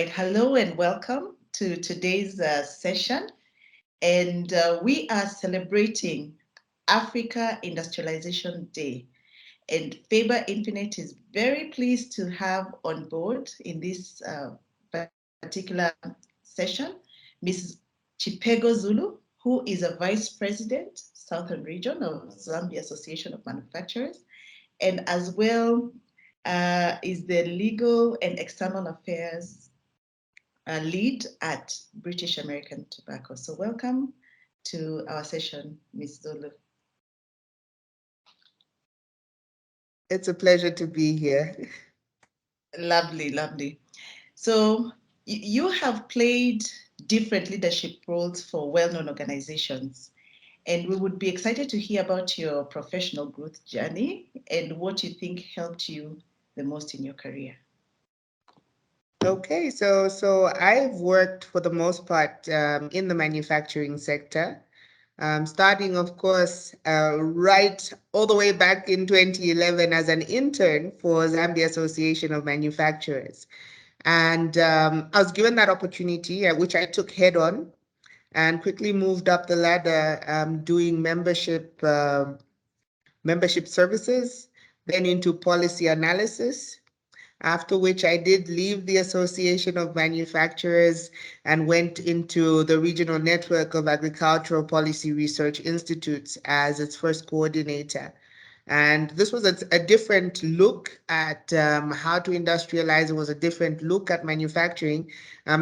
right, hello and welcome to today's session. And we are celebrating Africa Industrialization Day. And Faber Infinite is very pleased to have on board in this particular session Mrs. Chipego Zulu, who is a Vice President, Southern Region of Zambia Association of Manufacturers, and as well is the Legal and External Affairs lead at British American Tobacco. So welcome to our session, Ms. Zulu. It's a pleasure to be here. Lovely, lovely. So you have played different leadership roles for well-known organizations, and we would be excited to hear about your professional growth journey and what you think helped you the most in your career. Okay, so I've worked for the most part in the manufacturing sector, starting, of course, right all the way back in 2011 as an intern for Zambia Association of Manufacturers. And I was given that opportunity, which I took head on, and quickly moved up the ladder, doing membership services, then into policy analysis. After which I did leave the Association of Manufacturers and went into the Regional Network of Agricultural Policy Research Institutes as its first coordinator. And this was a different look at how to industrialize. It was a different look at manufacturing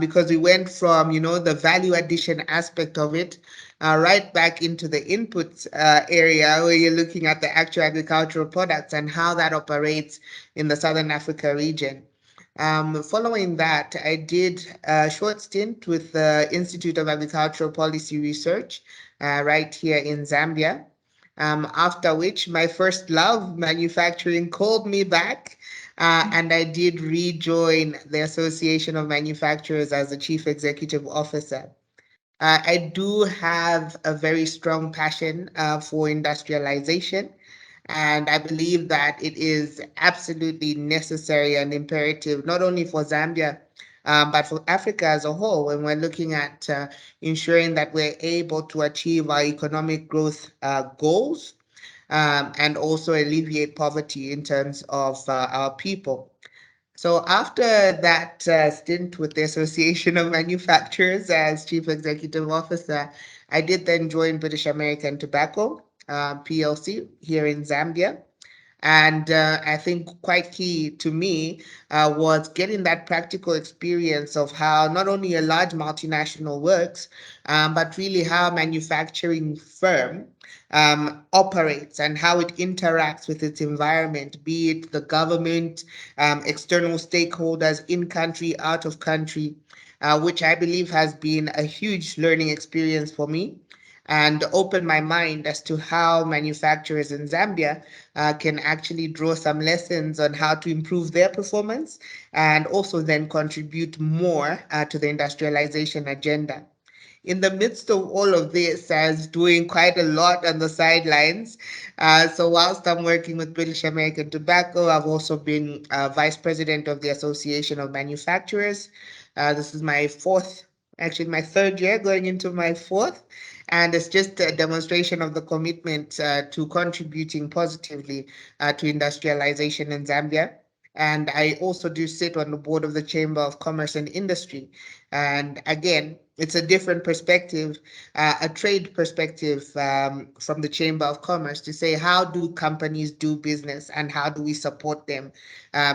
because we went from, the value addition aspect of it right back into the inputs area where you're looking at the actual agricultural products and how that operates in the Southern Africa region. Following that, I did a short stint with the Institute of Agricultural Policy Research right here in Zambia. After which my first love, manufacturing, called me back, and I did rejoin the Association of Manufacturers as the Chief Executive Officer. I do have a very strong passion for industrialization, and I believe that it is absolutely necessary and imperative, not only for Zambia, but for Africa as a whole, when we're looking at ensuring that we're able to achieve our economic growth goals and also alleviate poverty in terms of our people. So after that stint with the Association of Manufacturers as Chief Executive Officer, I did then join British American Tobacco, PLC, here in Zambia. And I think quite key to me was getting that practical experience of how not only a large multinational works, but really how a manufacturing firm operates and how it interacts with its environment, be it the government, external stakeholders in country, out of country, which I believe has been a huge learning experience for me and opened my mind as to how manufacturers in Zambia can actually draw some lessons on how to improve their performance and also then contribute more to the industrialization agenda. In the midst of all of this, I was doing quite a lot on the sidelines. So whilst I'm working with British American Tobacco, I've also been vice president of the Association of Manufacturers. This is my fourth, actually my third year, going into my fourth. And it's just a demonstration of the commitment to contributing positively to industrialization in Zambia. And I also do sit on the board of the Chamber of Commerce and Industry. And again, it's a different perspective, a trade perspective from the Chamber of Commerce to say how do companies do business and how do we support them,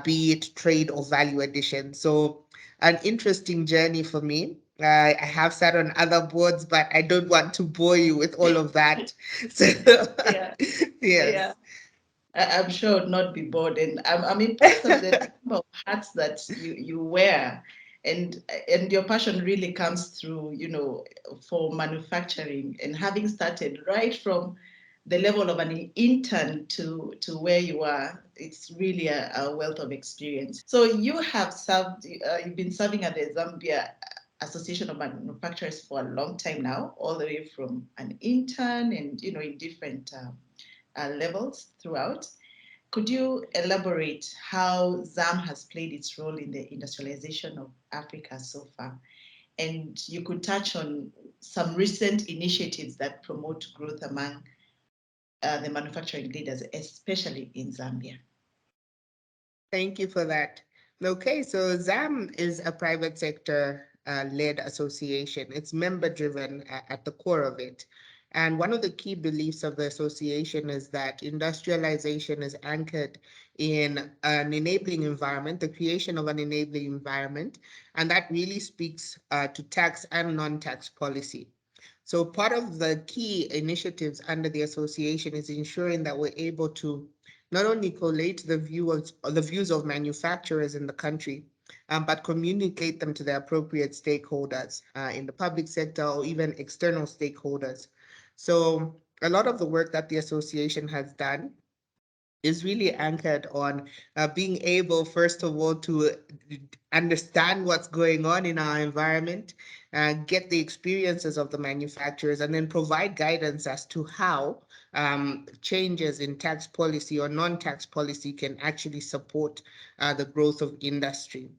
be it trade or value addition. So an interesting journey for me. I have sat on other boards, but I don't want to bore you with all of that. So, Yeah, yeah. yes. I'm sure I would not be bored, and I'm impressed of the number of hats that you wear, and and your passion really comes through, for manufacturing and having started right from the level of an intern to where you are. It's really a wealth of experience. So you have served, you've been serving at the Zambia Association of Manufacturers for a long time now, all the way from an intern and in different levels throughout. Could you elaborate how ZAM has played its role in the industrialization of Africa so far? And you could touch on some recent initiatives that promote growth among the manufacturing leaders, especially in Zambia. Thank you for that. Okay, so ZAM is a private sector led association. It's member driven at the core of it. And one of the key beliefs of the association is that industrialization is anchored in an enabling environment, the creation of an enabling environment. And that really speaks to tax and non tax policy. So part of the key initiatives under the association is ensuring that we're able to not only collate the views of manufacturers in the country, but communicate them to the appropriate stakeholders in the public sector or even external stakeholders. So a lot of the work that the association has done is really anchored on being able, first of all, to understand what's going on in our environment, get the experiences of the manufacturers, and then provide guidance as to how changes in tax policy or non-tax policy can actually support the growth of industry.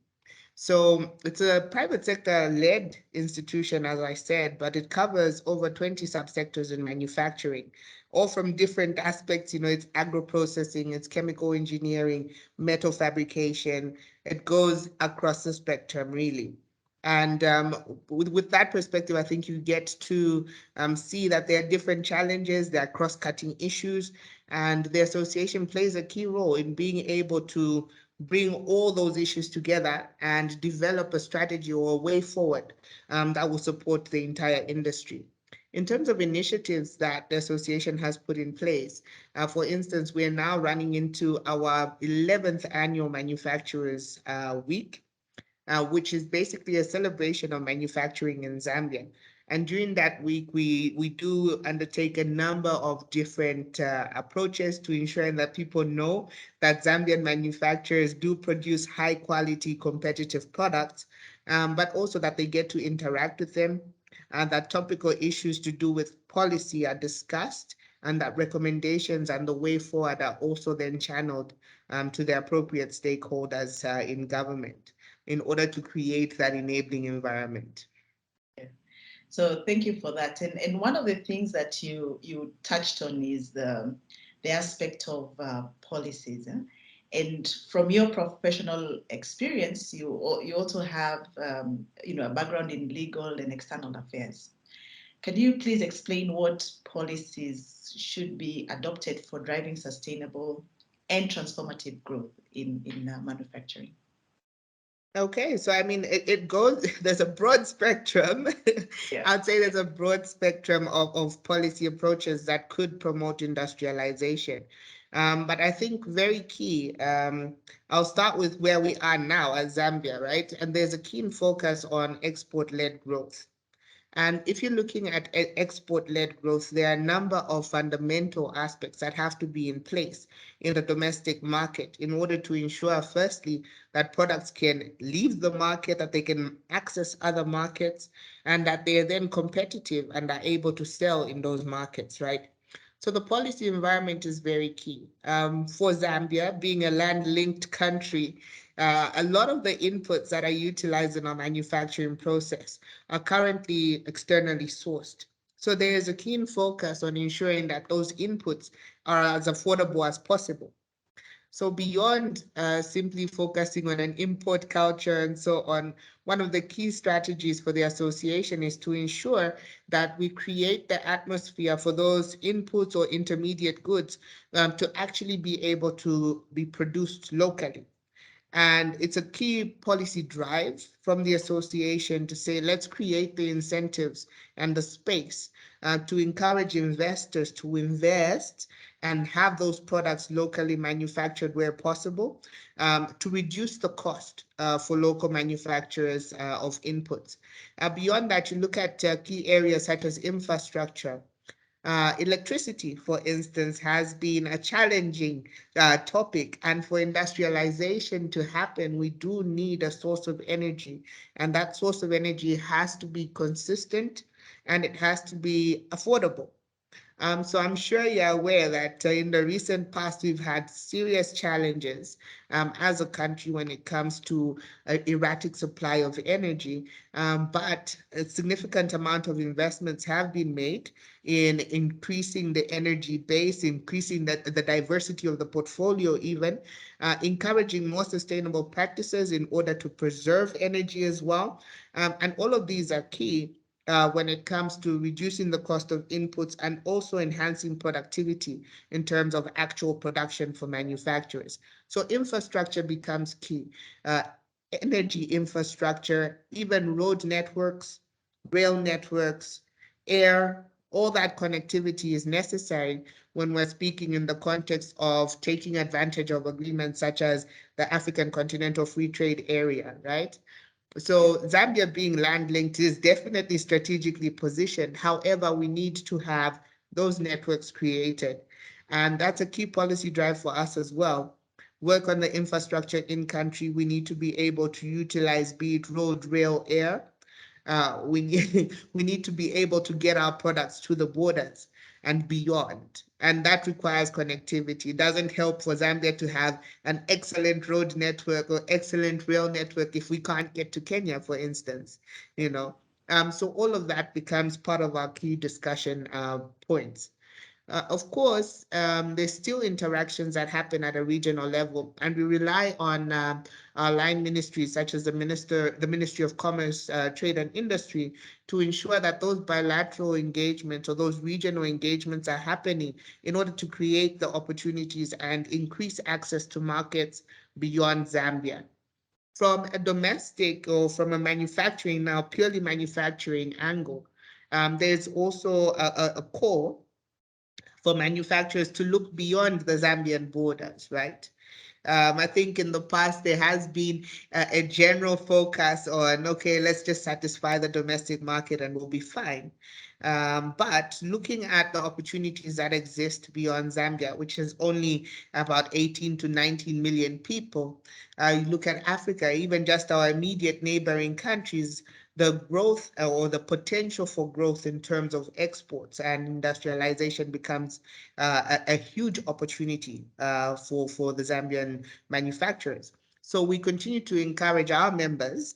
So it's a private sector led institution, as I said, but it covers over 20 subsectors in manufacturing, all from different aspects. It's agro processing, it's chemical engineering, metal fabrication. It goes across the spectrum, really. And with that perspective, I think you get to see that there are different challenges, there are cross cutting issues, and the association plays a key role in being able to bring all those issues together and develop a strategy or a way forward that will support the entire industry. In terms of initiatives that the association has put in place, for instance, we are now running into our 11th annual Manufacturers Week, which is basically a celebration of manufacturing in Zambia. And during that week, we do undertake a number of different approaches to ensuring that people know that Zambian manufacturers do produce high quality competitive products, but also that they get to interact with them, and that topical issues to do with policy are discussed, and that recommendations and the way forward are also then channeled to the appropriate stakeholders in government in order to create that enabling environment. Yeah. So thank you for that. And one of the things that you touched on is the aspect of policies. And from your professional experience, you also have a background in legal and external affairs. Can you please explain what policies should be adopted for driving sustainable and transformative growth in manufacturing? Okay, so I mean, it goes, there's a broad spectrum. Yeah. I'd say there's a broad spectrum of policy approaches that could promote industrialization. But I think very key, I'll start with where we are now as Zambia, right? And there's a keen focus on export-led growth. And if you're looking at export-led growth, there are a number of fundamental aspects that have to be in place in the domestic market in order to ensure, firstly, that products can leave the market, that they can access other markets, and that they are then competitive and are able to sell in those markets, right? So the policy environment is very key. For Zambia, being a land-linked country, a lot of the inputs that are utilized in our manufacturing process are currently externally sourced. So there is a keen focus on ensuring that those inputs are as affordable as possible. So beyond simply focusing on an import culture and so on, one of the key strategies for the association is to ensure that we create the atmosphere for those inputs or intermediate goods to actually be able to be produced locally. And it's a key policy drive from the association to say, let's create the incentives and the space to encourage investors to invest and have those products locally manufactured where possible, to reduce the cost for local manufacturers of inputs. Beyond that, you look at key areas such as infrastructure. Electricity, for instance, has been a challenging topic, and for industrialization to happen, we do need a source of energy, and that source of energy has to be consistent and it has to be affordable. So I'm sure you're aware that in the recent past, we've had serious challenges as a country when it comes to erratic supply of energy. But a significant amount of investments have been made in increasing the energy base, increasing the diversity of the portfolio, even encouraging more sustainable practices in order to preserve energy as well. And all of these are key when it comes to reducing the cost of inputs and also enhancing productivity in terms of actual production for manufacturers. So infrastructure becomes key. Uh, Energy infrastructure, even road networks, rail networks, air, all that connectivity is necessary when we're speaking in the context of taking advantage of agreements such as the African Continental Free Trade Area, right? So Zambia being land linked is definitely strategically positioned. However, we need to have those networks created. And that's a key policy drive for us as well. Work on the infrastructure in country. We need to be able to utilize, be it road, rail, air, we need we need to be able to get our products to the borders and beyond, and that requires connectivity. It doesn't help for Zambia to have an excellent road network or excellent rail network if we can't get to Kenya, for instance. You know, so all of that becomes part of our key discussion points. Of course, there's still interactions that happen at a regional level, and we rely on our line ministries, such as the Ministry of Commerce, Trade and Industry, to ensure that those bilateral engagements or those regional engagements are happening in order to create the opportunities and increase access to markets beyond Zambia. From a domestic or from a manufacturing, now purely manufacturing angle, there's also a call for manufacturers to look beyond the Zambian borders, right? I think in the past there has been a general focus on, okay, let's just satisfy the domestic market and we'll be fine. But looking at the opportunities that exist beyond Zambia, which is only about 18 to 19 million people, you look at Africa, even just our immediate neighboring countries, the growth or the potential for growth in terms of exports and industrialization becomes a huge opportunity for the Zambian manufacturers. So we continue to encourage our members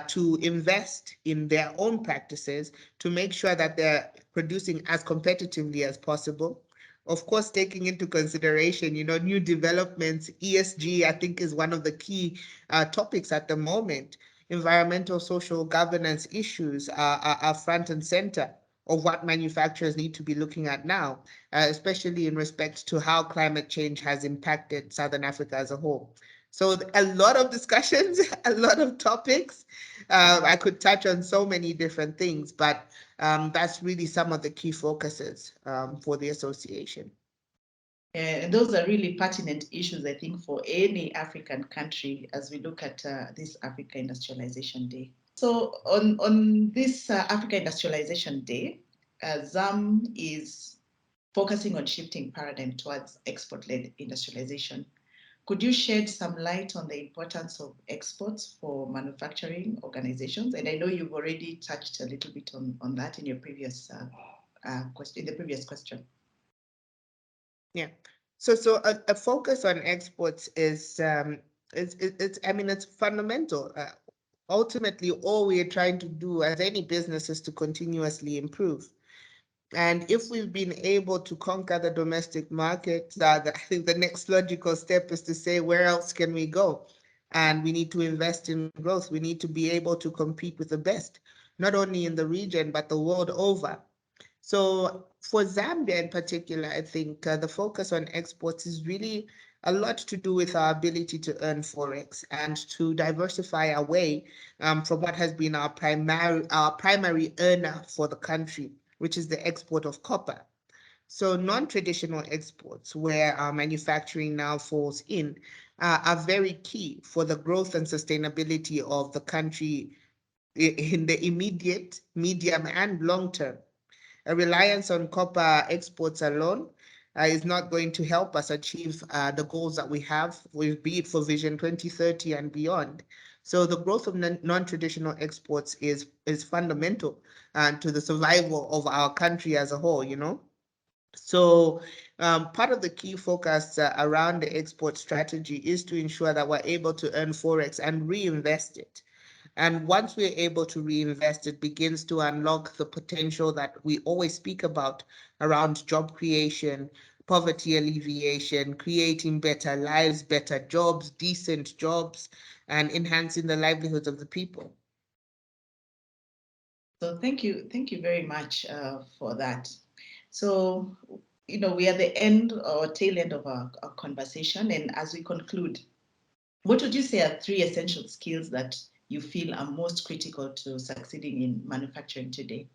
to invest in their own practices to make sure that they're producing as competitively as possible. Of course, taking into consideration, new developments, ESG, I think is one of the key topics at the moment. Environmental, social governance issues are front and center of what manufacturers need to be looking at now, especially in respect to how climate change has impacted Southern Africa as a whole. So a lot of discussions, a lot of topics. I could touch on so many different things, but that's really some of the key focuses for the association. And those are really pertinent issues, I think, for any African country as we look at this Africa Industrialization Day. So, on this Africa Industrialization Day, ZAM is focusing on shifting paradigm towards export-led industrialization. Could you shed some light on the importance of exports for manufacturing organizations? And I know you've already touched a little bit on that in your previous question, in the previous question. Yeah. So a focus on exports is it's I mean it's fundamental. Ultimately, all we are trying to do as any business is to continuously improve. And if we've been able to conquer the domestic market, I think the next logical step is to say, where else can we go? And we need to invest in growth. We need to be able to compete with the best, not only in the region, but the world over. So for Zambia in particular, I think the focus on exports is really a lot to do with our ability to earn forex and to diversify away from what has been our primary earner for the country, which is the export of copper. So non-traditional exports, where our manufacturing now falls in, are very key for the growth and sustainability of the country in the immediate, medium, and long term. A reliance on copper exports alone is not going to help us achieve the goals that we have, be it for Vision 2030 and beyond. So the growth of non-traditional exports is fundamental to the survival of our country as a whole. So, part of the key focus around the export strategy is to ensure that we're able to earn forex and reinvest it. And once we're able to reinvest, it begins to unlock the potential that we always speak about around job creation, poverty alleviation, creating better lives, better jobs, decent jobs, and enhancing the livelihoods of the people. So thank you very much for that. So, we are at the end or tail end of our conversation, and as we conclude, what would you say are three essential skills that you feel are most critical to succeeding in manufacturing today?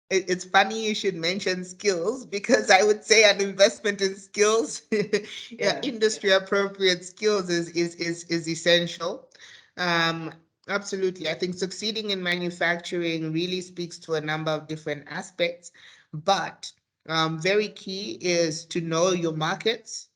It's funny you should mention skills because I would say an investment in skills, yeah, Yeah. industry appropriate skills is essential. Um, Absolutely. I think succeeding in manufacturing really speaks to a number of different aspects, but very key is to know your markets.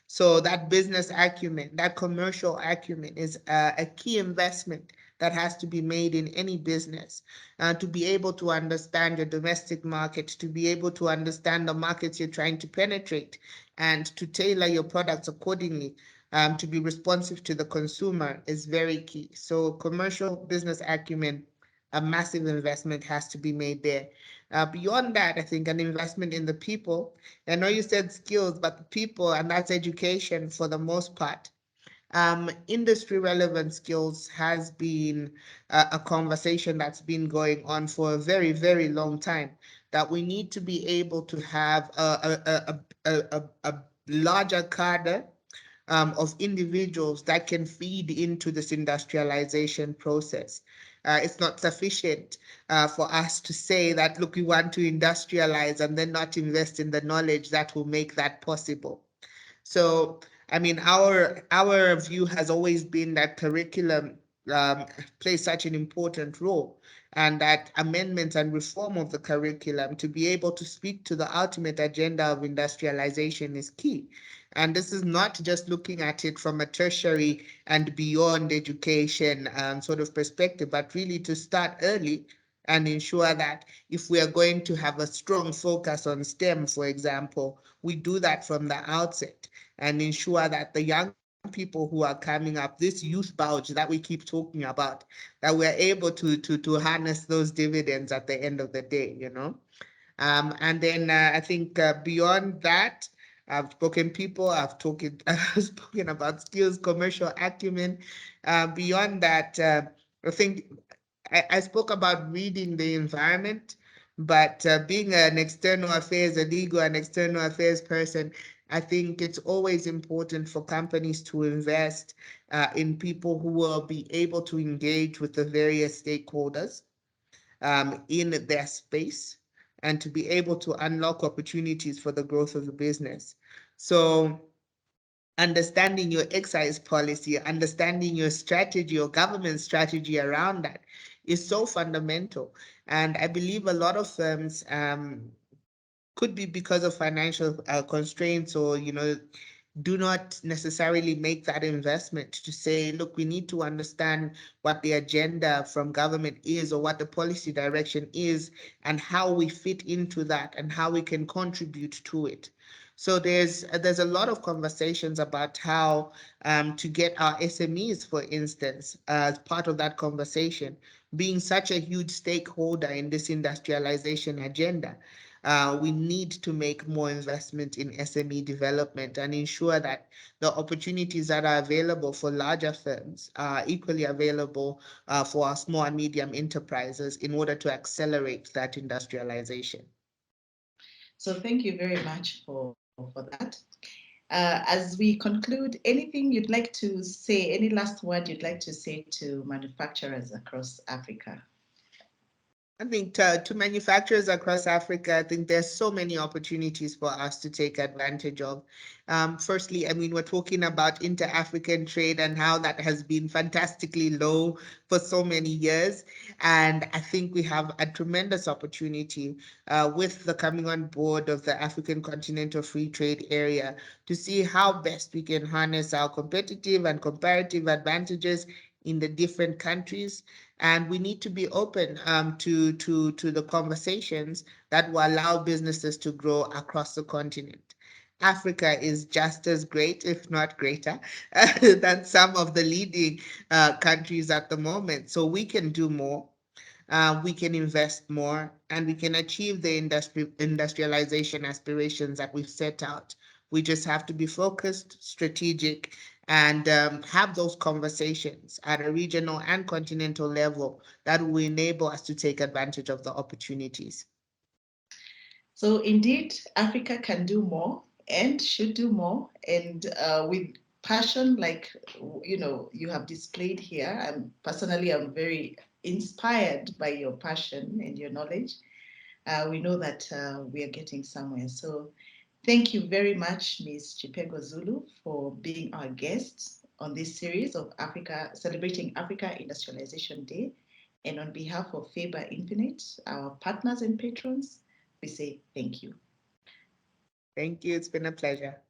So that business acumen, that commercial acumen is a key investment that has to be made in any business. To be able to understand your domestic market, to be able to understand the markets you're trying to penetrate, and to tailor your products accordingly, to be responsive to the consumer is very key. So commercial business acumen, a massive investment has to be made there. Beyond that, I think an investment in the people. I know you said skills, but the people, and that's education for the most part. Industry relevant skills has been a conversation that's been going on for a very, very long time. That we need to be able to have a larger cadre of individuals that can feed into this industrialization process. It's not sufficient for us to say that, look, we want to industrialize and then not invest in the knowledge that will make that possible. So, I mean, our view has always been that curriculum um, plays such an important role, and that amendments and reform of the curriculum to be able to speak to the ultimate agenda of industrialization is key. And this is not just looking at it from a tertiary and beyond education sort of perspective, but really to start early and ensure that if we are going to have a strong focus on STEM, for example, we do that from the outset and ensure that the young people who are coming up, this youth bulge that we keep talking about, that we're able to harness those dividends at the end of the day, you know. And then I think beyond that, I've spoken people, I've spoken about skills, commercial acumen. Beyond that, I think I spoke about reading the environment, but being an external affairs, a legal and external affairs person, I think it's always important for companies to invest in people who will be able to engage with the various stakeholders in their space and to be able to unlock opportunities for the growth of the business. So understanding your excise policy, understanding your strategy or government strategy around that is so fundamental. And I believe a lot of firms could be because of financial constraints or, you know, do not necessarily make that investment to say, look, we need to understand what the agenda from government is or what the policy direction is and how we fit into that and how we can contribute to it. So there's a lot of conversations about how to get our SMEs, for instance, as part of that conversation, being such a huge stakeholder in this industrialization agenda. We need to make more investment in SME development and ensure that the opportunities that are available for larger firms are equally available for our small and medium enterprises in order to accelerate that industrialization. So thank you very much for that. As we conclude, anything you'd like to say, any last word you'd like to say to manufacturers across Africa? I think to manufacturers across Africa, I think there's so many opportunities for us to take advantage of. Firstly, I mean, we're talking about inter-African trade and how that has been fantastically low for so many years. And I think we have a tremendous opportunity with the coming on board of the African Continental Free Trade Area to see how best we can harness our competitive and comparative advantages in the different countries, and we need to be open to the conversations that will allow businesses to grow across the continent. Africa is just as great, if not greater, than some of the leading countries at the moment. So we can do more, we can invest more, and we can achieve the industrialization aspirations that we've set out. We just have to be focused, strategic, and have those conversations at a regional and continental level that will enable us to take advantage of the opportunities. So indeed, Africa can do more and should do more, and with passion, like you have displayed here. I'm very inspired by your passion and your knowledge. We know that we are getting somewhere. So thank you very much, Ms. Chipego Zulu, for being our guest on this series of Africa celebrating Africa Industrialization Day. And on behalf of Faber Infinite, our partners and patrons, we say thank you. Thank you. It's been a pleasure.